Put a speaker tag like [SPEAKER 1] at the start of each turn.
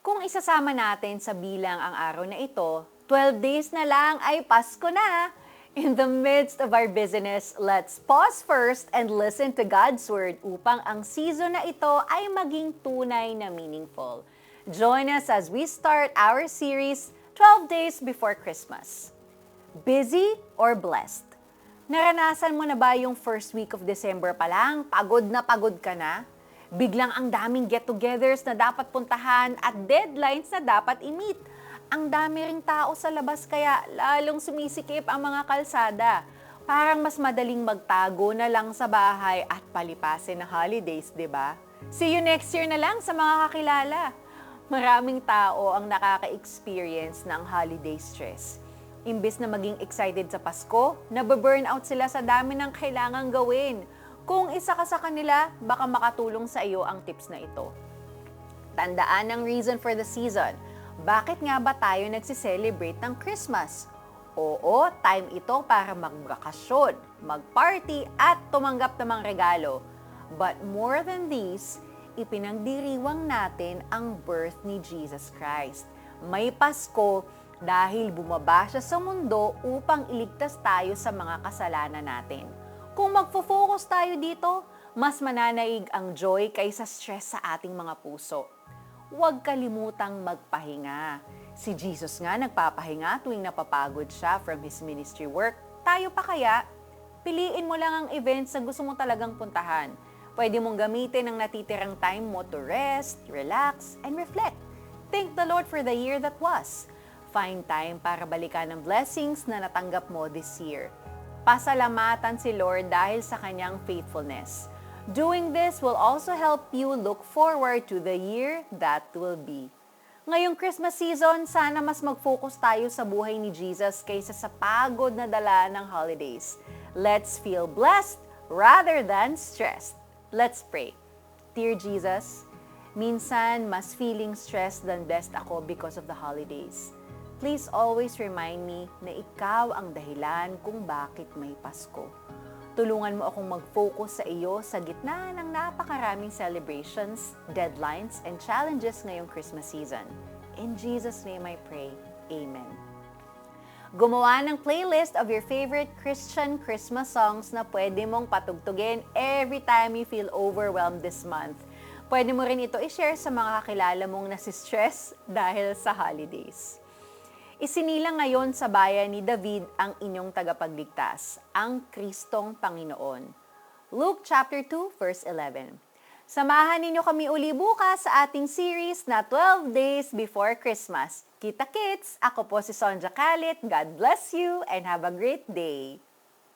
[SPEAKER 1] Kung isasama natin sa bilang ang araw na ito, 12 days na lang ay Pasko na! In the midst of our busyness, let's pause first and listen to God's Word upang ang season na ito ay maging tunay na meaningful. Join us as we start our series, 12 Days Before Christmas. Busy or blessed? Naranasan mo na ba yung first week of December pa lang, pagod ka na? Biglang ang daming get-togethers na dapat puntahan at deadlines na dapat i-meet. Ang dami ring tao sa labas kaya lalong sumisikip ang mga kalsada. Parang mas madaling magtago na lang sa bahay at palipasin ng holidays, di ba? See you next year na lang sa mga kakilala. Maraming tao ang nakaka-experience ng holiday stress. Imbes na maging excited sa Pasko, nababurnout sila sa dami ng kailangang gawin. Kung isa ka sa kanila, baka makatulong sa iyo ang tips na ito. Tandaan ang reason for the season. Bakit nga ba tayo nagsiselebrate ng Christmas? Oo, time ito para magbakasyon, magparty at tumanggap ng mga regalo. But more than this, ipinagdiriwang natin ang birth ni Jesus Christ. May Pasko dahil bumaba siya sa mundo upang iligtas tayo sa mga kasalanan natin. Kung magfo-focus tayo dito, mas mananaig ang joy kaysa stress sa ating mga puso. Huwag kalimutang magpahinga. Si Jesus nga nagpapahinga tuwing napapagod siya from His ministry work. Tayo pa kaya? Piliin mo lang ang events na gusto mo talagang puntahan. Pwede mong gamitin ang natitirang time mo to rest, relax, and reflect. Thank the Lord for the year that was. Find time para balikan ang blessings na natanggap mo this year. Pasalamatan si Lord dahil sa kanyang faithfulness. Doing this will also help you look forward to the year that will be. Ngayong Christmas season, sana mas mag-focus tayo sa buhay ni Jesus kaysa sa pagod na dala ng holidays. Let's feel blessed rather than stressed. Let's pray. Dear Jesus, minsan mas feeling stressed than blessed ako because of the holidays. Please always remind me na ikaw ang dahilan kung bakit may Pasko. Tulungan mo akong mag-focus sa iyo sa gitna ng napakaraming celebrations, deadlines, and challenges ngayong Christmas season. In Jesus' name I pray. Amen. Gumawa ng playlist of your favorite Christian Christmas songs na pwede mong patugtugin every time you feel overwhelmed this month. Pwede mo rin ito i-share sa mga kakilala mong nasistress dahil sa holidays. Isinilang ngayon sa bayan ni David ang inyong tagapagligtas, ang Kristong Panginoon. Luke chapter 2 verse 11. Samahan ninyo kami uli bukas sa ating series na 12 Days Before Christmas. Kita-kits! Ako po si Sonja Kalit. God bless you and have a great day!